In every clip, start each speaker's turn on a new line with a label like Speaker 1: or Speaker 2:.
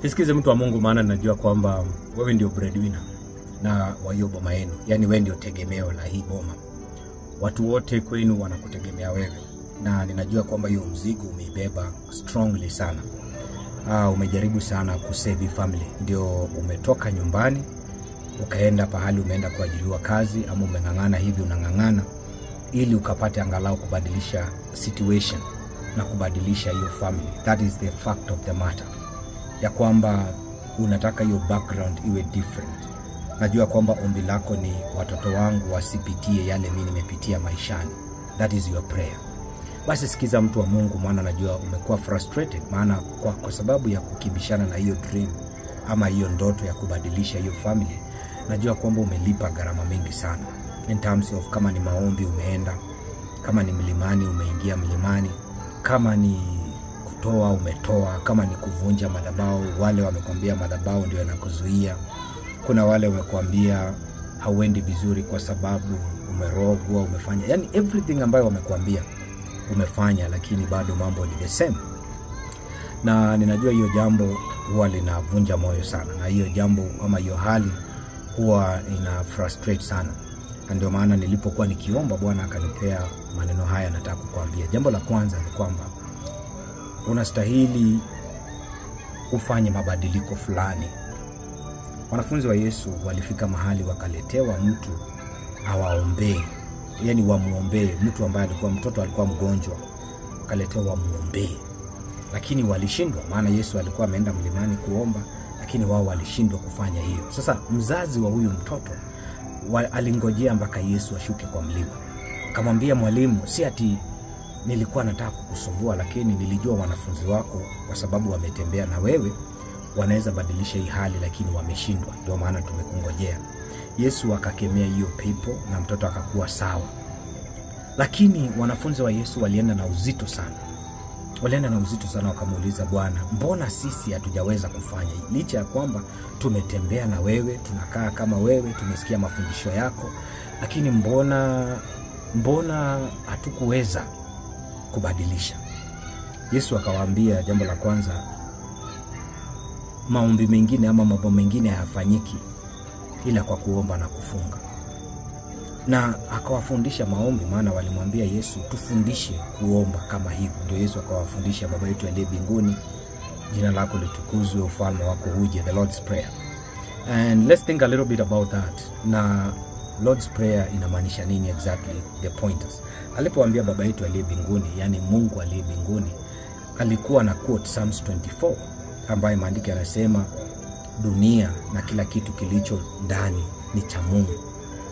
Speaker 1: Nisikize mtu wa Mungu, maana najua kwamba wewe ndio breadwinner na wa hiyo boma yenu. Yaani wewe ndio tegemeo la hii boma. Watu wote kwenu wanakutegemea wewe. Na ninajua kwamba hiyo mzigo umeibeba strongly sana. Umejaribu sana kusave family. Ndio umetoka nyumbani, ukaenda pahali umeenda kuajiriwa kazi, ama umengangana hivi unangangana ili ukapate angalau kubadilisha situation na kubadilisha hiyo family. That is the fact of the matter. Ya kwamba unataka hiyo background iwe different. Najua kwamba ombi lako ni watoto wangu wasipitie yale mimi nimepitia maishani. That is your prayer. Basi sikiza mtu wa Mungu, maana najua umekuwa frustrated, maana kwa sababu ya kukimbishana na hiyo dream ama hiyo ndoto ya kubadilisha hiyo family. Najua kwamba umelipa gharama mingi sana. In terms of kama ni maombi umeenda, kama ni mlimani umeingia mlimani, kama ni kutoa umetoa, kama ni kuvunja madhabahu, wale wamekwambia madhabahu ndio yanakuzuia. Kuna wale wamekwambia hauendi vizuri kwa sababu umerogwa, umefanya, yani everything ambayo wamekwambia umefanya, lakini bado mambo ni the same. Na ninajua hiyo jambo huwa linavunja moyo sana, na hiyo jambo ama hiyo hali huwa ina frustrate sana. Ndio maana nilipokuwa nikiomba, Bwana akanipea maneno haya nataka kukuambia. Jambo la kwanza ni kwamba unastahili ufanye mabadiliko fulani. Wanafunzi wa Yesu walifika mahali wakaletewa mtu awaombee, yani wamuombee. Mtu ambaye alikuwa mtoto, alikuwa mgonjwa, wakaletewa wamuombee, lakini walishindwa. Maana Yesu alikuwa ameenda mlimani kuomba, lakini wao walishindwa kufanya hiyo. Sasa mzazi wa huyu mtoto alingojea mpaka Yesu ashuke kwa mlima. Akamwambia, mwalimu, si ati nilikuwa nataka kukusumbua, lakini nilijua wanafunzi wako kwa sababu wametembea na wewe wanaweza badilisha hii hali, lakini wameshindwa, ndio maana tumekungojea. Yesu akakemea hiyo pepo na mtoto akakuwa sawa. Lakini wanafunzi wa Yesu walienda na uzito sana. Wakamuuliza, Bwana, mbona sisi hatujaweza kufanya hii? Licha ya kwamba tumetembea na wewe, tunakaa kama wewe, tumesikia mafundisho yako, lakini mbona hatukuweza kubadilisha? Yesu akawaambia, jambo la kwanza, maombi mengine ama mambo mengine hayafanyiki ila kwa kuomba na kufunga. Na akawafundisha maombi, maana walimwambia Yesu, tufundishe kuomba kama hivyo. Ndio Yesu akawafundisha, Baba yetu aliye mbinguni, jina lako litukuzwe, ufalme wako uje, the Lord's Prayer. And let's think a little bit about that. Na Lord's Prayer inamaanisha nini exactly, the pointers. Alipoambia Baba yetu aliye mbinguni, yani Mungu aliye mbinguni, alikuwa na quote Psalms 24 ambaye maandiko yanasema dunia na kila kitu kilicho ndani ni cha Mungu.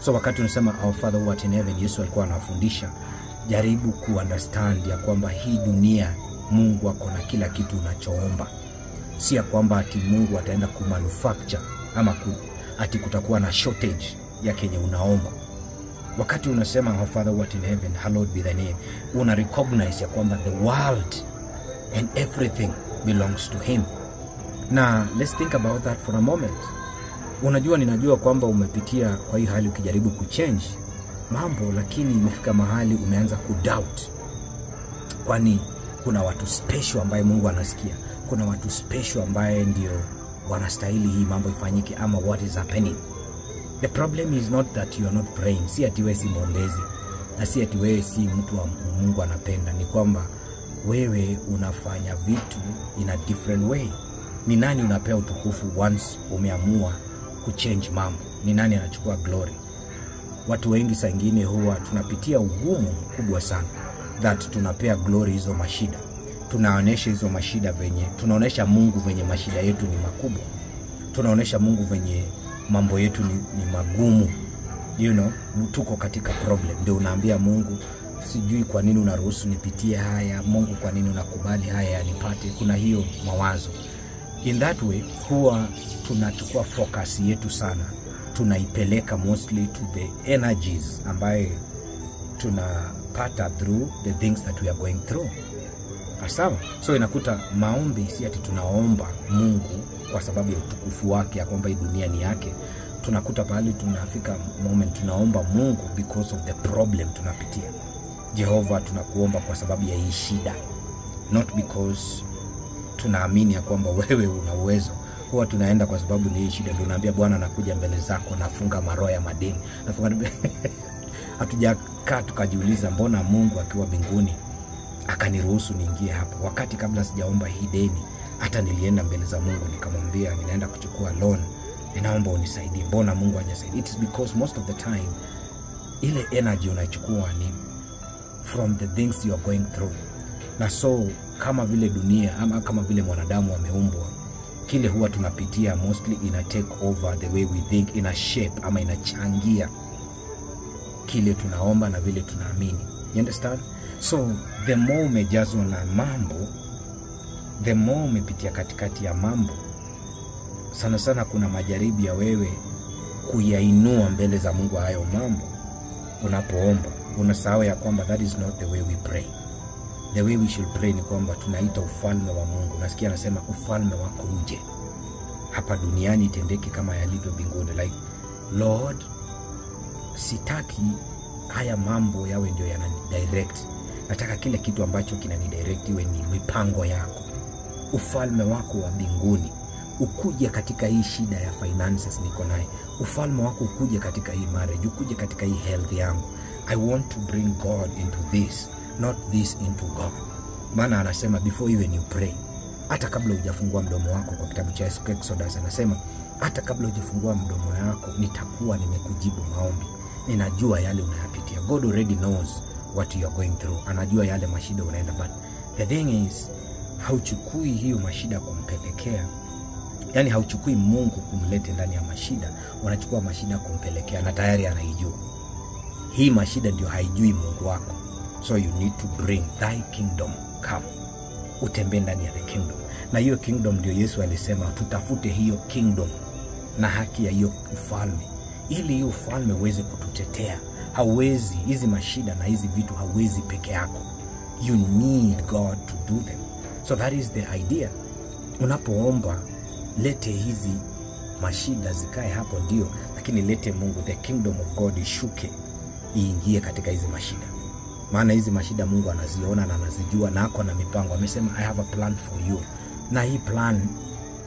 Speaker 1: So wakati unasema our Father who art in heaven, Yesu alikuwa anafundisha, jaribu kuunderstand ya kwamba hii dunia Mungu ako na kila kitu unachoomba. Si ya kwamba ati Mungu ataenda kumanufacture ama ati kutakuwa na shortage ya kenye unaomba. Wakati unasema our Father who art in heaven, hallowed be thy name, una recognize ya kwamba the world and everything belongs to him. Na let's think about that for a moment. Ninajua kwamba umepitia kwa hii hali ukijaribu kuchange mambo, lakini imefika mahali umeanza kudoubt. Kwani kuna watu special ambaye Mungu anasikia. Kuna watu special ambaye ndio wanastahili hii mambo ifanyike, ama what is happening? The problem is not that you are not praying. Si ati wewe si mwombezi, na si ati wewe si mtu wa Mungu anapenda. Ni kwamba wewe unafanya vitu in a different way. Ni nani unapea utukufu once umeamua kuchange mambo? Ni nani anachukua glory? Watu wengi saa nyingine huwa tunapitia ugumu mkubwa sana, that tunapea glory hizo mashida. Tunaonesha hizo mashida venye, tunaonesha Mungu venye mashida yetu ni makubwa. Tunaonesha Mungu venye mambo yetu ni magumu. Tuko katika problem. Ndio unaambia Mungu, sijui kwa nini unaruhusu nipitie haya. Mungu, kwa nini unakubali haya yanipate? Kuna hiyo mawazo. In that way, huwa tunachukua focus yetu sana, tunaipeleka mostly to the energies ambaye tunapata through the things that we are going through. Sawa? So inakuta maombi si ati tunaomba Mungu kwa sababu ya utukufu wake, ya kwamba hii dunia ni yake. Tunakuta pale tunafika moment tunaomba Mungu because of the problem tunapitia. Jehova, tunakuomba kwa sababu ya hii shida, not because tunaamini ya kwamba wewe una uwezo, huwa tunaenda kwa sababu ni shida, ndio unaambia Bwana nakuja mbele zako, nafunga maroho ya madeni, nafunga hatujakaa tukajiuliza mbona Mungu akiwa mbinguni akaniruhusu niingie hapo, wakati kabla sijaomba hii deni hata nilienda mbele za Mungu nikamwambia ninaenda kuchukua loan, ninaomba unisaidie, mbona Mungu hajasaidia? It is because most of the time ile energy unaichukua ni from the things you are going through. Na so kama vile dunia ama kama vile mwanadamu ameumbwa, kile huwa tunapitia mostly ina take over the way we think, ina shape ama inachangia kile tunaomba na vile tunaamini. You understand? So the more umejazwa na mambo, the more umepitia katikati ya mambo, sana sana kuna majaribu ya wewe kuyainua mbele za Mungu hayo mambo. Unapoomba unasahau ya kwamba that is not the way we pray. The way we should pray ni kwamba tunaita ufalme wa Mungu. Nasikia anasema ufalme wako uje hapa duniani, itendeke kama yalivyo mbinguni. Like, Lord, sitaki haya mambo yawe ndio yananidirect. Nataka kile kitu ambacho kinanidirect iwe ni mipango yako. Ufalme wako wa mbinguni ukuje katika hii shida ya finances niko naye. Ufalme wako ukuje katika hii marriage, ukuje katika hii health yangu. I want to bring God into this, not this into God. Maana anasema before even you pray, hata kabla hujafungua mdomo wako, kwa kitabu cha Exodus anasema hata kabla hujafungua mdomo wako nitakuwa nimekujibu maombi. Ninajua yale unayapitia. God already knows what you are going through. Anajua yale mashida unaenda, but the thing is hauchukui hiyo mashida kumpelekea. Yani hauchukui Mungu kumlete ndani ya mashida, unachukua mashida kumpelekea, na tayari anaijua. Hii mashida ndio haijui Mungu wako. So you need to bring thy kingdom come. Utembee ndani ya the kingdom. Na hiyo kingdom ndio Yesu alisema tutafute hiyo kingdom na haki ya hiyo ufalme, ili hiyo ufalme uweze kututetea. Hauwezi hizi mashida na hizi vitu hauwezi peke yako. You need God to do them. So that is the idea. Unapoomba lete hizi mashida zikae hapo ndio, lakini lete Mungu, the kingdom of God ishuke iingie katika hizi mashida. Maana hizi mashida Mungu anaziona na anazijua na ako na mipango. Amesema I have a plan for you. Na hii plan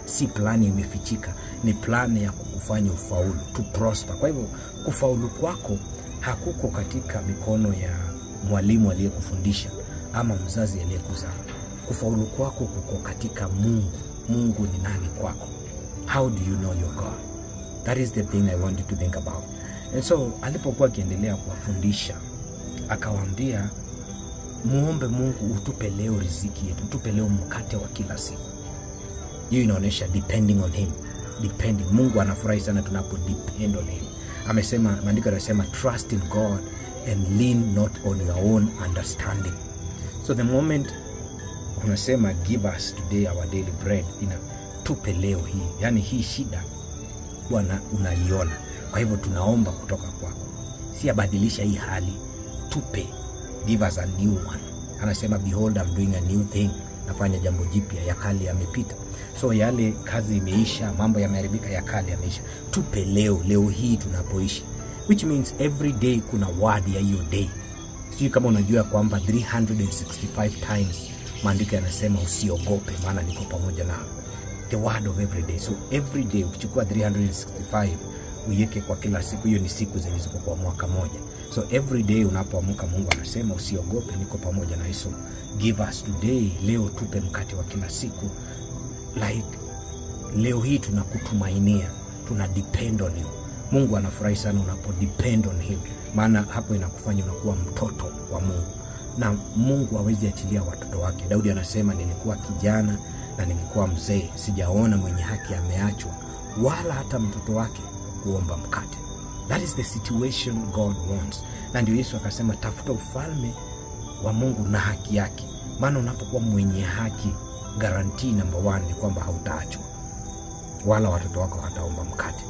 Speaker 1: si plan imefichika, ni plan ya kukufanya ufaulu, to prosper. Kwa hivyo kufaulu kwako hakuko katika mikono ya mwalimu aliyekufundisha ama mzazi aliyekuzaa. Kufaulu kwako kuko katika Mungu. Mungu ni nani kwako? How do you know your God? That is the thing I want you to think about. And so alipokuwa akiendelea kuwafundisha akawaambia muombe Mungu utupe leo riziki yetu, utupe leo mkate wa kila siku. Hiyo inaonyesha depending on him. Depending. Mungu anafurahi sana tunapo depend on him. Amesema, maandiko yanasema trust in God and lean not on your own understanding. So the moment unasema give us today our daily bread, tupe leo hii, yani hii shida Bwana unaiona, kwa hivyo tunaomba kutoka kwako, si abadilisha hii hali, tupe, give us a new one. Anasema behold I'm doing a new thing, nafanya jambo jipya, ya kale yamepita. So yale kazi imeisha, mambo yameharibika, ya kale yameisha. Tupe leo hii tunapoishi, which means every day kuna word ya hiyo day. Sio kama unajua kwamba 365 times maandiko yanasema usiogope maana niko pamoja nao. The word of every day. So every day ukichukua 365 uiweke kwa kila siku, hiyo ni siku zilizo kwa mwaka moja. So every day unapoamka Mungu anasema usiogope, niko pamoja na Yesu. Give us today, leo tupe mkate wa kila siku. Like leo hii tunakutumainia, tuna depend on you. Mungu anafurahi sana unapo depend on him, maana hapo inakufanya unakuwa mtoto wa Mungu. Na Mungu hawezi achilia watoto wake. Daudi anasema nilikuwa kijana na nilikuwa mzee, sijaona mwenye haki ameachwa, wala hata mtoto wake kuomba mkate. That is the situation God wants. Na ndio Yesu akasema tafuta ufalme wa Mungu na haki yake. Maana unapokuwa mwenye haki, guarantee number 1 ni kwamba hautaachwa, wala watoto wako hataomba mkate.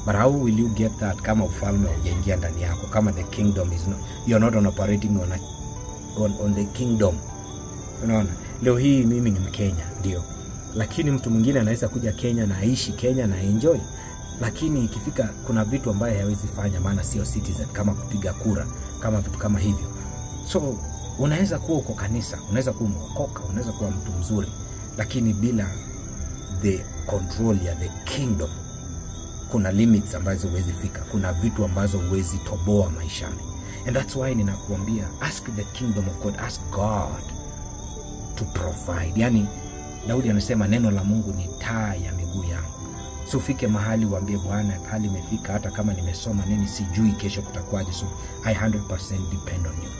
Speaker 1: But how will you get that kama ufalme hujaingia ndani yako? Kama the kingdom is not, you're not operating on the kingdom. Unaona, leo hii mimi ni Mkenya ndio, lakini mtu mwingine anaweza kuja Kenya na aishi Kenya na enjoy, lakini ikifika kuna vitu ambaye hawezi fanya maana sio citizen, kama kupiga kura, kama vitu kama hivyo. So unaweza kuwa uko kanisa, unaweza kuwa mwokoka, unaweza kuwa mtu mzuri, lakini bila the control ya the kingdom kuna limits ambazo huwezi fika, kuna vitu ambazo huwezi toboa maishani. And that's why ninakuambia, ask the kingdom of God, ask God to provide. Yani Daudi anasema neno la Mungu ni taa ya miguu yangu. So ufike mahali uambie Bwana, hali imefika, hata kama nimesoma nini sijui kesho kutakuwaje, so I 100% depend on you.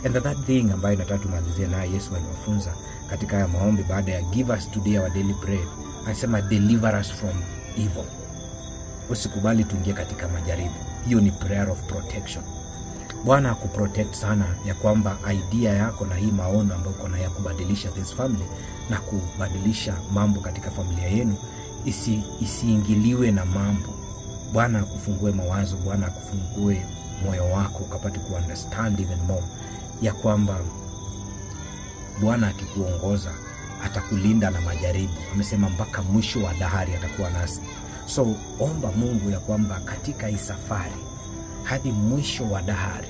Speaker 1: And that thing ambayo nataka tumalizie naye Yesu aliwafunza katika haya maombi baada ya give us today our daily bread, anasema deliver us from evil. Usikubali tuingie katika majaribu. Hiyo ni prayer of protection. Bwana akuprotect sana, ya kwamba idea yako na hii maono ambayo uko nayo ya kubadilisha this family na kubadilisha mambo katika familia yenu isiingiliwe na mambo. Bwana akufungue mawazo, Bwana akufungue moyo wako ukapate ku understand even more ya kwamba Bwana akikuongoza atakulinda na majaribu. Amesema mpaka mwisho wa dahari atakuwa nasi. So omba Mungu ya kwamba katika hii safari hadi mwisho wa dahari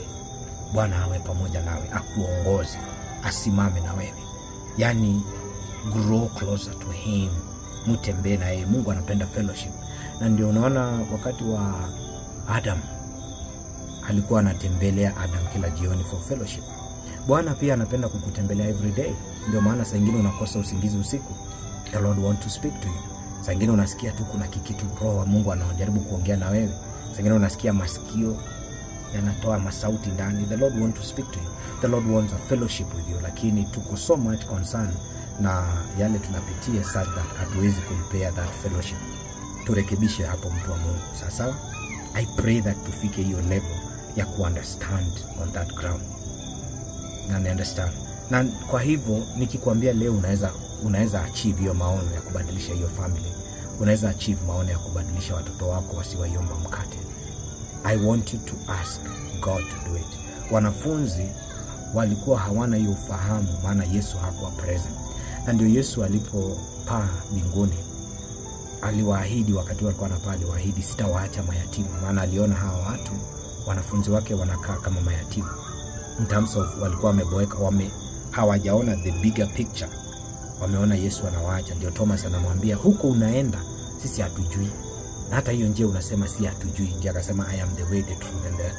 Speaker 1: Bwana awe pamoja nawe, akuongoze, asimame na wewe. Yani grow closer to him, mutembee na yeye. Mungu anapenda fellowship. Na ndio unaona wakati wa Adam alikuwa anatembelea Adam kila jioni for fellowship. Bwana pia anapenda kukutembelea every day. Ndio maana saa nyingine unakosa usingizi usiku, the Lord want to speak to you. Saa nyingine unasikia tu kuna kikitu roho wa Mungu anajaribu kuongea na wewe. Saa nyingine unasikia masikio yanatoa masauti ndani. The Lord want to speak to you. The Lord wants a fellowship with you. Lakini tuko so much concerned na yale tunapitia such that hatuwezi compare that fellowship. Turekebishe hapo mtu wa Mungu. Sasa I pray that tufike hiyo level ya ku understand on that ground. Na understand. Na kwa hivyo nikikwambia leo unaweza achieve hiyo maono ya kubadilisha hiyo family. Unaweza achieve maono ya kubadilisha watoto wako wasiwaiomba mkate. I want you to ask God to do it. Wanafunzi walikuwa hawana hiyo ufahamu, maana Yesu hakuwa present. Na ndio Yesu alipopaa mbinguni aliwaahidi, wakati walikuwa wanapaa aliwaahidi, sitawaacha mayatima. Maana aliona hawa watu wanafunzi wake wanakaa kama mayatima. In terms of walikuwa wameboeka, hawajaona the bigger picture. Wameona Yesu anawaacha. Ndio Thomas anamwambia, huko unaenda sisi hatujui. Na hata hiyo njia unasema si hatujui. Ndio akasema I am the way, the truth and the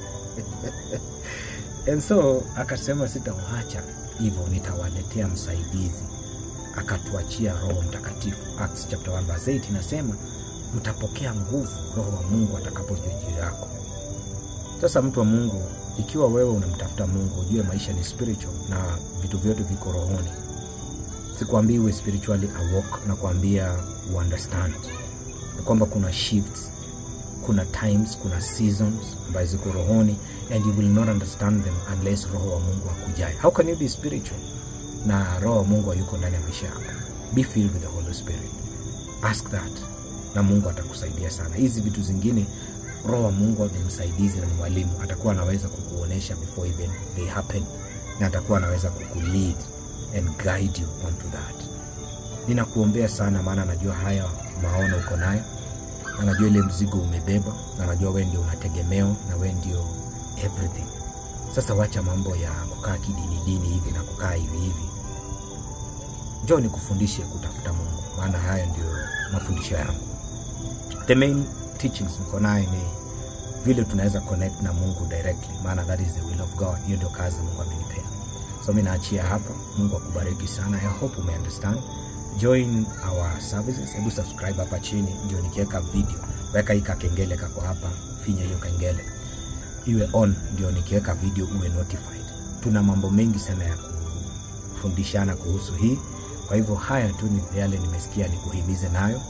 Speaker 1: and so akasema sitawaacha hivyo, nitawaletea msaidizi. Akatuachia Roho Mtakatifu. Acts chapter 1 verse 8 inasema mtapokea nguvu Roho wa Mungu atakapokuja juu yako. Sasa mtu wa Mungu, ikiwa wewe unamtafuta Mungu, ujue maisha ni spiritual na vitu vyote viko rohoni. Sikwambii uwe spiritually awake, na kuambia understand kwamba kuna shifts, kuna times, kuna seasons ambazo ziko rohoni, and you will not understand them unless Roho wa Mungu akujae. How can you be spiritual na Roho wa Mungu yuko ndani ya maisha yako? Be filled with the Holy Spirit. Ask that na Mungu atakusaidia sana. Hizi vitu zingine Roho wa Mungu ni msaidizi na mwalimu, atakuwa anaweza kukuonesha before even they happen, na atakuwa anaweza kukulead and guide you onto that. Ninakuombea sana, maana najua haya maono uko nayo, na najua ile mzigo umebeba, na najua wewe ndio unategemeo, na wewe ndio everything. Sasa wacha mambo ya kukaa kidini hivi na kukaa hivi. Njoo nikufundishe kutafuta Mungu, maana haya ndio mafundisho yangu. The main teachings niko nayo ni vile tunaweza connect na Mungu directly, maana that is the will of God. Hiyo ndio kazi Mungu amenipea. So mimi naachia hapa. Mungu akubariki sana. I hope you understand. Join our services. Hebu subscribe hapa chini, ndio nikiweka video weka hii kengele kako hapa, finya hiyo kengele iwe on, ndio nikiweka video uwe notified. Tuna mambo mengi sana ya kufundishana kuhusu hii. Kwa hivyo haya tu ni yale nimesikia nikuhimize nayo.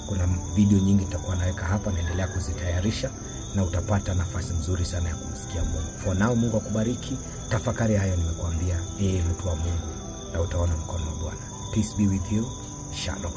Speaker 1: Kuna video nyingi nitakuwa naweka hapa, naendelea kuzitayarisha, na utapata nafasi nzuri sana ya kumsikia Mungu. For now, Mungu akubariki. Tafakari hayo nimekuambia, mtu wa Mungu, na utaona mkono wa Bwana. Peace be with you. Shalom.